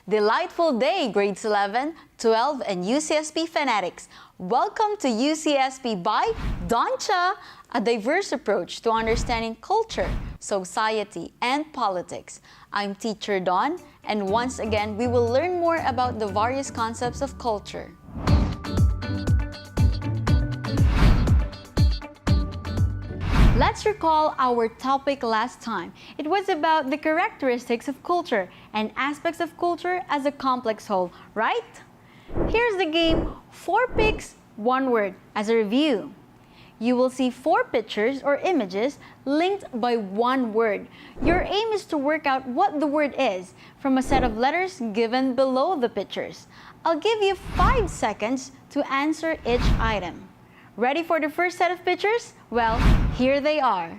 Delightful day, grades 11, 12, and UCSP fanatics. Welcome to UCSP by Doncha, a diverse approach to understanding culture, society, and politics. I'm Teacher Dawn, and once again, we will learn more about the various concepts of culture. Let's recall our topic last time. It was about the characteristics of culture and aspects of culture as a complex whole, right? Here's the game, 4 picks, 1 word as a review. You will see 4 pictures or images linked by 1 word. Your aim is to work out what the word is from a set of letters given below the pictures. I'll give you 5 seconds to answer each item. Ready for the first set of pictures? Well, here they are.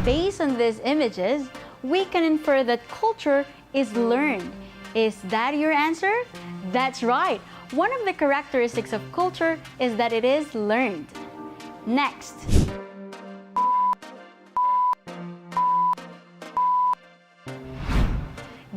Based on these images, we can infer that culture is learned. Is that your answer? That's right. One of the characteristics of culture is that it is learned. Next.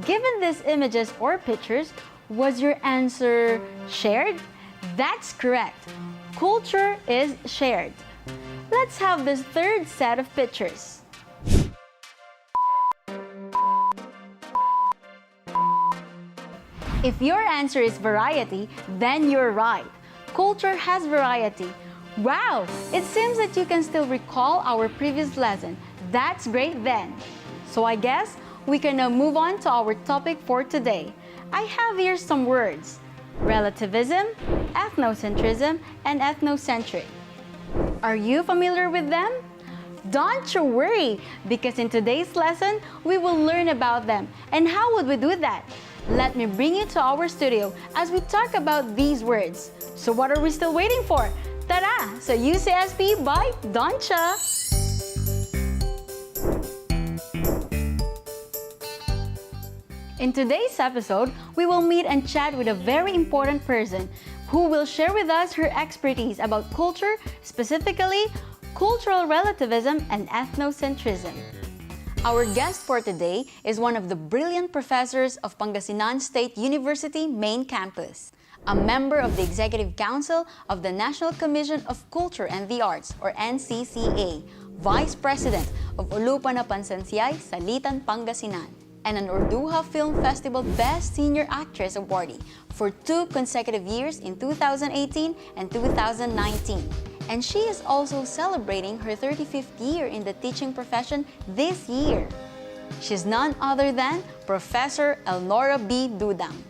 Given these images or pictures, was your answer shared? That's correct. Culture is shared. Let's have this third set of pictures. If your answer is variety, then you're right. Culture has variety. Wow! It seems that you can still recall our previous lesson. That's great then. So I guess we can now move on to our topic for today. I have here some words: relativism, ethnocentrism, and ethnocentric. Are you familiar with them? Don't you worry, because in today's lesson, we will learn about them. And how would we do that? Let me bring you to our studio as we talk about these words. So what are we still waiting for? Tara! So UCSP by Doncha! In today's episode, we will meet and chat with a very important person who will share with us her expertise about culture, specifically cultural relativism and ethnocentrism. Our guest for today is one of the brilliant professors of Pangasinan State University main campus, a member of the Executive Council of the National Commission of Culture and the Arts, or NCCA, Vice President of Ulupan na Pansansiyay, Salitan, Pangasinan, and an Urduha Film Festival Best Senior Actress awardee for 2 consecutive years in 2018 and 2019. And she is also celebrating her 35th year in the teaching profession this year. She's none other than Professor Elnora B. Dudang.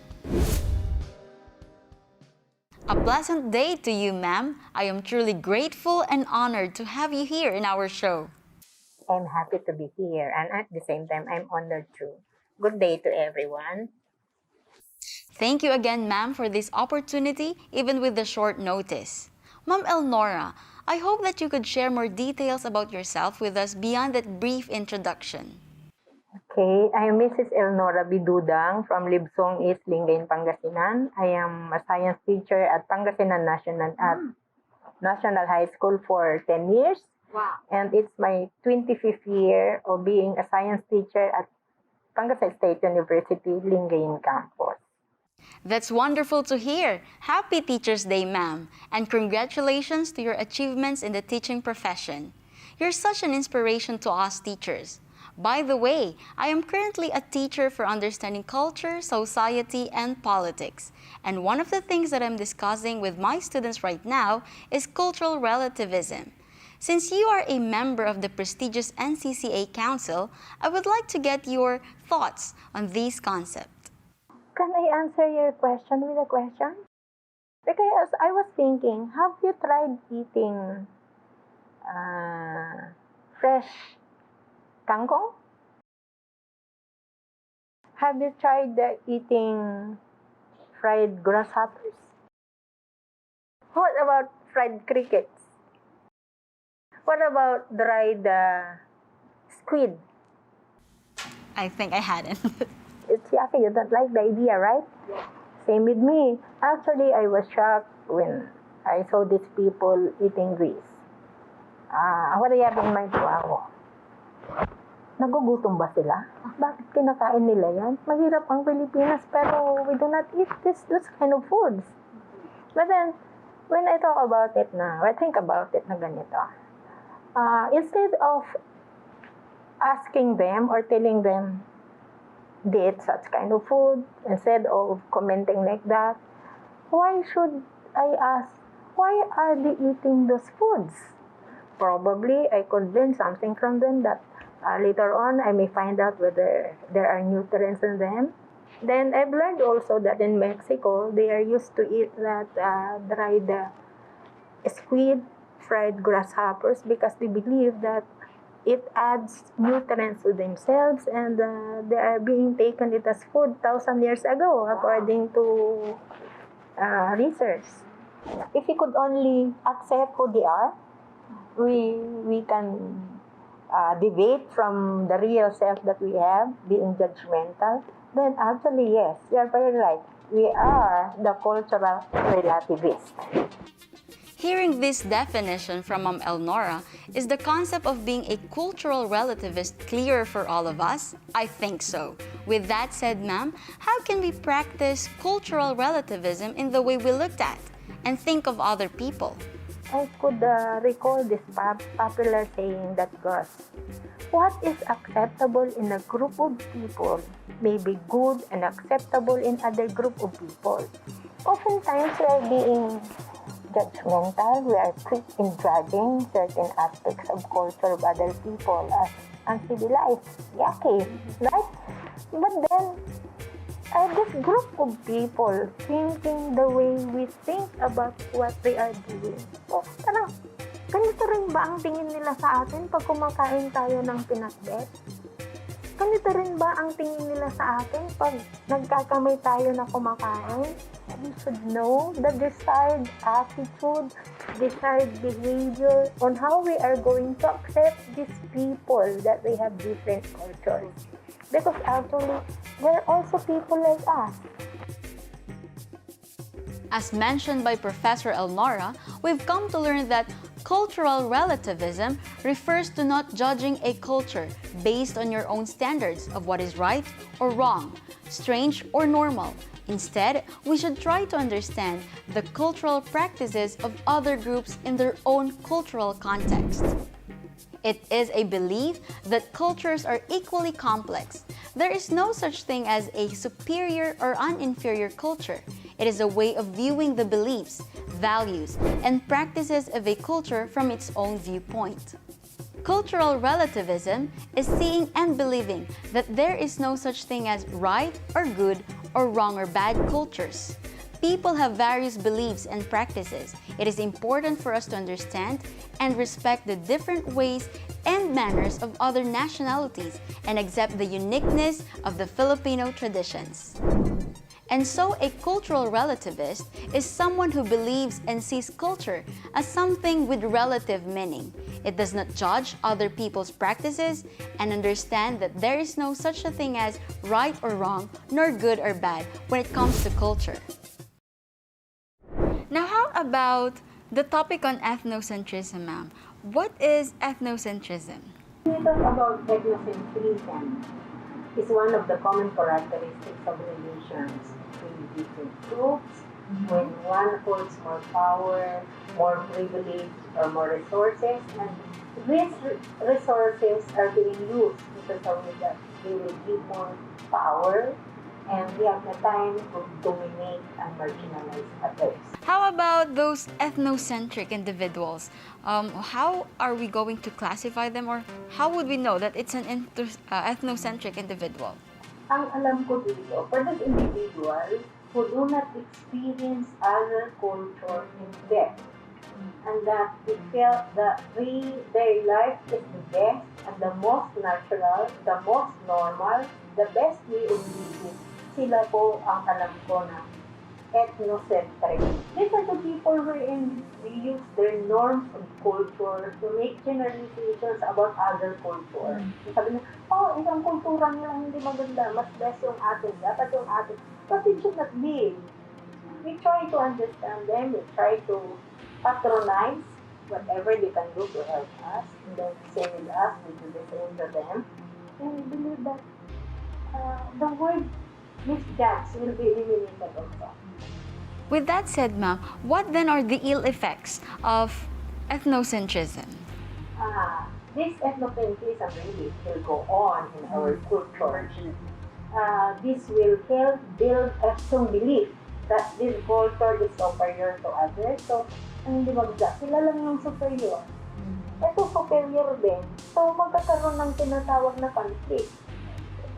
A pleasant day to you, ma'am. I am truly grateful and honored to have you here in our show. I'm happy to be here, and at the same time, I'm honored too. Good day to everyone. Thank you again, ma'am, for this opportunity, even with the short notice. Ma'am Elnora, I hope that you could share more details about yourself with us beyond that brief introduction. Okay, I am Mrs. Elnora Bidudang from Libsong East, Lingayen, Pangasinan. I am a science teacher at Pangasinan National High School for 10 years. Wow. And it's my 25th year of being a science teacher at Pangasinan State University, Lingayen campus. That's wonderful to hear. Happy Teacher's Day, ma'am, and congratulations to your achievements in the teaching profession. You're such an inspiration to us teachers. By the way, I am currently a teacher for understanding culture, society, and politics. And one of the things that I'm discussing with my students right now is cultural relativism. Since you are a member of the prestigious NCCA Council, I would like to get your thoughts on this concept. Can I answer your question with a question? Because I was thinking, have you tried eating fresh kangkong? Have you tried eating fried grasshoppers? What about fried crickets? What about dried squid? I think I hadn't. It's yucky. You don't like the idea, right? Yeah. Same with me. Actually, I was shocked when I saw these people eating grease. What do you have in mind? Wow. Nagugutom ba sila? Bakit kinakain nila yan? Mahirap ang Pilipinas pero we do not eat those kind of foods. But then, when I talk about it na, I think about it na ganito. Instead of asking them or telling them they eat such kind of food, instead of commenting like that, why should I ask, why are they eating those foods? Probably I could learn something from them that later on I may find out whether there are nutrients in them. Then I've learned also that in Mexico, they are used to eat that dried squid, fried grasshoppers, because they believe that it adds nutrients to themselves, and they are being taken it as food 1,000 years ago, according to research. If we could only accept who they are, we can debate from the real self that we have, being judgmental, then actually, yes, you are very right. We are the cultural relativists. Hearing this definition from Ma'am Elnora, is the concept of being a cultural relativist clearer for all of us? I think so. With that said, ma'am, how can we practice cultural relativism in the way we looked at and think of other people? I could recall this popular saying that goes, what is acceptable in a group of people may be good and acceptable in other group of people. Oftentimes we are being judgmental, we are quick in judging certain aspects of culture of other people as uncivilized, yucky, right? But then, this group of people thinking the way we think about what they are doing. So, parang, ganito rin ba ang tingin nila sa atin pag kumakain tayo ng pinakbet? Ganito rin ba ang tingin nila sa atin pag nagkakamay tayo na kumakain? We should know the desired attitude, desired behavior on how we are going to accept these people that they have different cultures. Because actually, there are also people like us. As mentioned by Professor Elnora, we've come to learn that cultural relativism refers to not judging a culture based on your own standards of what is right or wrong, strange or normal. Instead, we should try to understand the cultural practices of other groups in their own cultural context. It is a belief that cultures are equally complex. There is no such thing as a superior or an inferior culture. It is a way of viewing the beliefs, values, and practices of a culture from its own viewpoint. Cultural relativism is seeing and believing that there is no such thing as right or good or wrong or bad cultures. People have various beliefs and practices. It is important for us to understand and respect the different ways and manners of other nationalities and accept the uniqueness of the Filipino traditions. And so a cultural relativist is someone who believes and sees culture as something with relative meaning. It does not judge other people's practices and understand that there is no such a thing as right or wrong, nor good or bad when it comes to culture. Now, how about the topic on ethnocentrism, ma'am? What is ethnocentrism? When we talk about ethnocentrism, is one of the common characteristics of relations between different groups. When one holds more power, more privilege, or more resources, and these resources are being used because of that they will give more power, and we have the time to dominate and marginalize others. How about those ethnocentric individuals? How are we going to classify them, or how would we know that it's an ethnocentric individual? Ang alam ko dito, for those individuals who do not experience other culture in depth, and that they felt that their life is the best and the most natural, the most normal, the best way of living, sila po ang alam ko na ethnocentric. These are the people wherein we use their norms of culture to make generalizations about other culture. Sabi na, isang kultura nila hindi maganda, mas best yung atin, dapat yung atin. But it should not be. We try to understand them, we try to patronize whatever they can do to help us, and then same with us, we do the same to them. And we believe that the word misjudge will be eliminated also. With that said, ma'am, what then are the ill effects of ethnocentrism? This ethnocentrism really will go on in our culture. This will help build a strong belief that this culture is superior to others. So, ang hindi magda, sila lang yung superior. Ito superior din. So, magkakaroon ng tinatawag na conflict.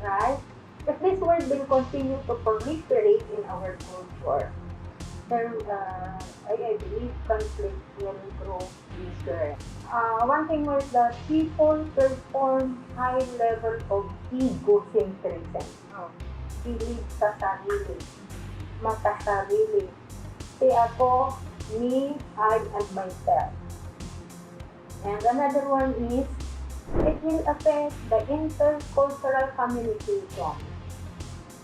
Right? If this word will continue to proliferate in our culture, then I believe conflict will grow bigger. One thing was that people perform high level of egocentrism. Believe sa sarili, makasarili. Si ako, me, I, and myself. And another one is, it will affect the intercultural communication.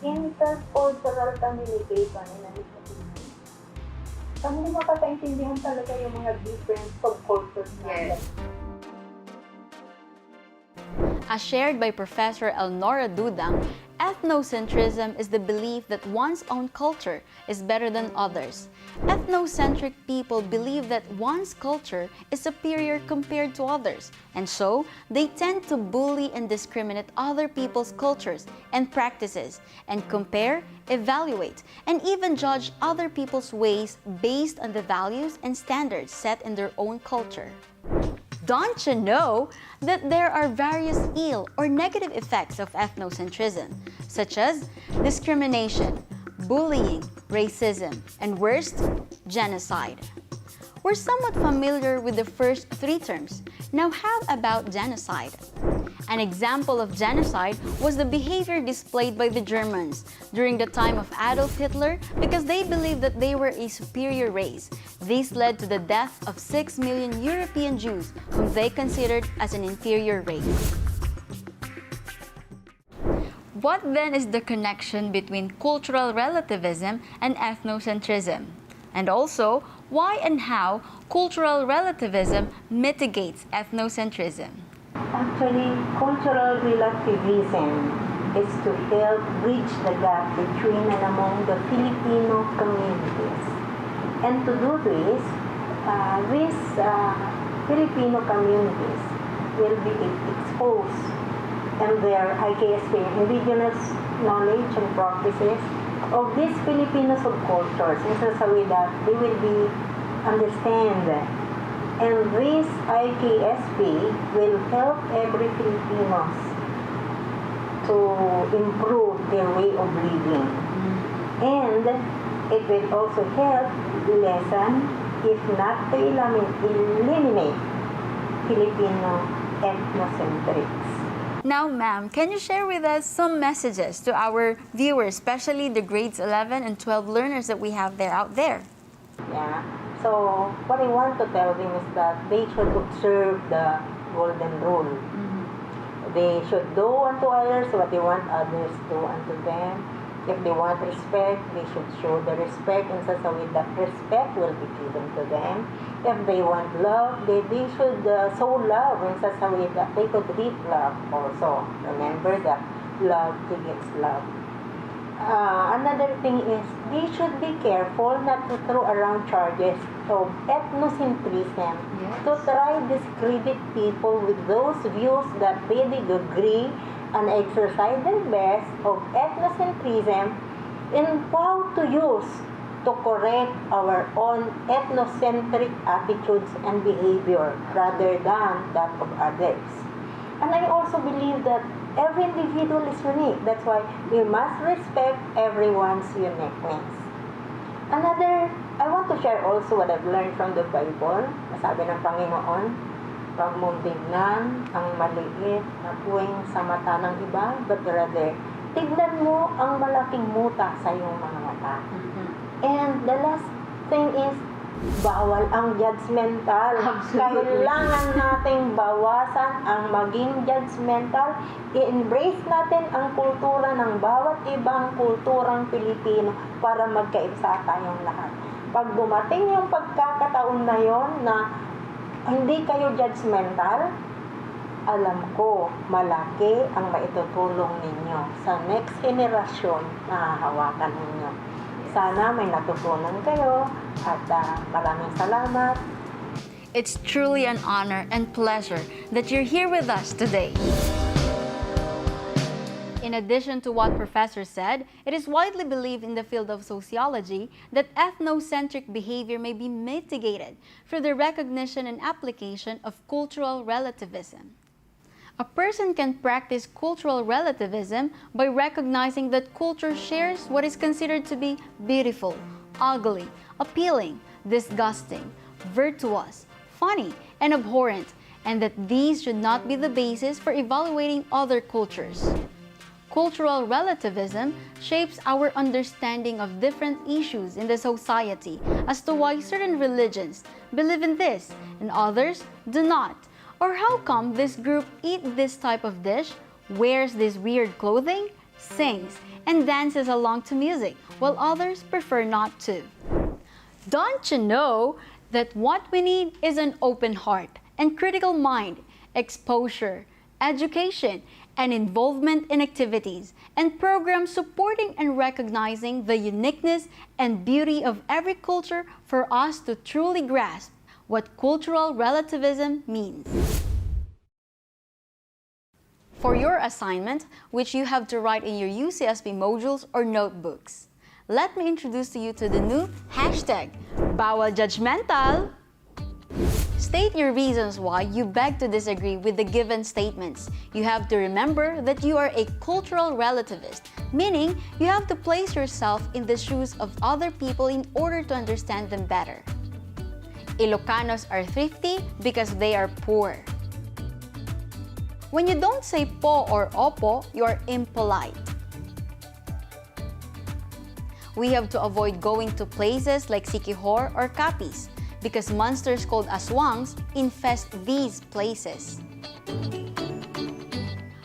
Intercultural communication in a Philippines. Kung hindi makakaintindihan talaga yung mga different subcultures natin. As shared by Professor Elnora Dudang, ethnocentrism is the belief that one's own culture is better than others. Ethnocentric people believe that one's culture is superior compared to others, and so they tend to bully and discriminate other people's cultures and practices, and compare, evaluate, and even judge other people's ways based on the values and standards set in their own culture. Don't you know that there are various ill or negative effects of ethnocentrism, such as discrimination, bullying, racism, and worst, genocide? We're somewhat familiar with the first three terms. Now how about genocide? An example of genocide was the behavior displayed by the Germans during the time of Adolf Hitler because they believed that they were a superior race. This led to the death of 6 million European Jews whom they considered as an inferior race. What then is the connection between cultural relativism and ethnocentrism? And also, why and how cultural relativism mitigates ethnocentrism? Actually, cultural relativism is to help bridge the gap between and among the Filipino communities. And to do this, these Filipino communities will be exposed and their IKSP, indigenous knowledge and practices of these Filipino subcultures in such a way that they will be understand. And this IKSP will help every Filipinos to improve their way of living. And it will also help lessen, if not to eliminate, Filipino ethnocentrics. Now, ma'am, can you share with us some messages to our viewers, especially the grades 11 and 12 learners that we have out there? Yeah. So, what I want to tell them is that they should observe the golden rule. They should do unto others what they want others to do unto them. If they want respect, they should show the respect in such a way that respect will be given to them. If they want love, they should show love in such a way that they could reap love also. Remember that love begets love. Another thing is, they should be careful not to throw around charges of ethnocentrism, to try discredit people with those views that they agree and exercise their best of ethnocentrism and how to use to correct our own ethnocentric attitudes and behavior rather than that of others. And I also believe that every individual is unique. That's why we must respect everyone's uniqueness. I want to share also what I've learned from the Bible. Sabi ng Panginoon, huwag mong tignan ang maliit na puwing sa mata ng iba, but rather, tignan mo ang malaking muta sa iyong mga mata. And the last thing is, bawal ang judgmental. Kailangan nating bawasan ang maging judgmental. I-embrace natin ang kultura ng bawat ibang kulturang Pilipino para magkaisa tayong lahat. Pag dumating yung pagkakataon na yon na hindi kayo judgmental. Alam ko, malaki ang maitutulong ninyo sa next generation na hahawakan ninyo. Sana may natutunan kayo at maraming salamat. It's truly an honor and pleasure that you're here with us today. In addition to what Professor said, it is widely believed in the field of sociology that ethnocentric behavior may be mitigated through the recognition and application of cultural relativism. A person can practice cultural relativism by recognizing that culture shares what is considered to be beautiful, ugly, appealing, disgusting, virtuous, funny, and abhorrent, and that these should not be the basis for evaluating other cultures. Cultural relativism shapes our understanding of different issues in the society as to why certain religions believe in this and others do not, or how come this group eats this type of dish, wears this weird clothing, sings, and dances along to music, while others prefer not to. Don't you know that what we need is an open heart and critical mind, exposure, education, and involvement in activities and programs supporting and recognizing the uniqueness and beauty of every culture for us to truly grasp what cultural relativism means. For your assignment, which you have to write in your UCSB modules or notebooks, let me introduce to you to the new hashtag, Bawal Judgmental. State your reasons why you beg to disagree with the given statements. You have to remember that you are a cultural relativist, meaning you have to place yourself in the shoes of other people in order to understand them better. Ilocanos are thrifty because they are poor. When you don't say po or opo, you are impolite. We have to avoid going to places like Siquijor or Capiz because monsters called aswangs infest these places.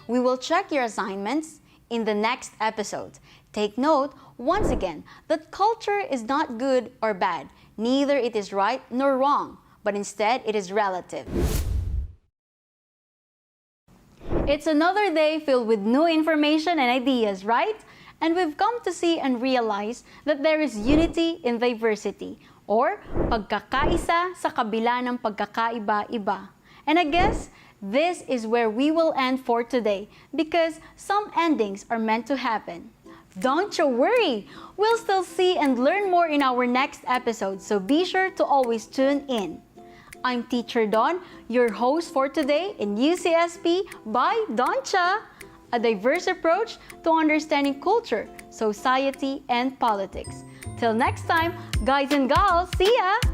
We will check your assignments in the next episode. Take note, once again, that culture is not good or bad. Neither it is right nor wrong, but instead it is relative. It's another day filled with new information and ideas, right? And we've come to see and realize that there is unity in diversity, or pagkakaisa sa kabila ng pagkakaiba-iba. And I guess this is where we will end for today because some endings are meant to happen. Don't you worry! We'll still see and learn more in our next episode, so be sure to always tune in. I'm Teacher Dawn, your host for today in UCSP by Doncha, a diverse approach to understanding culture, society, and politics. Till next time, guys and gals, see ya!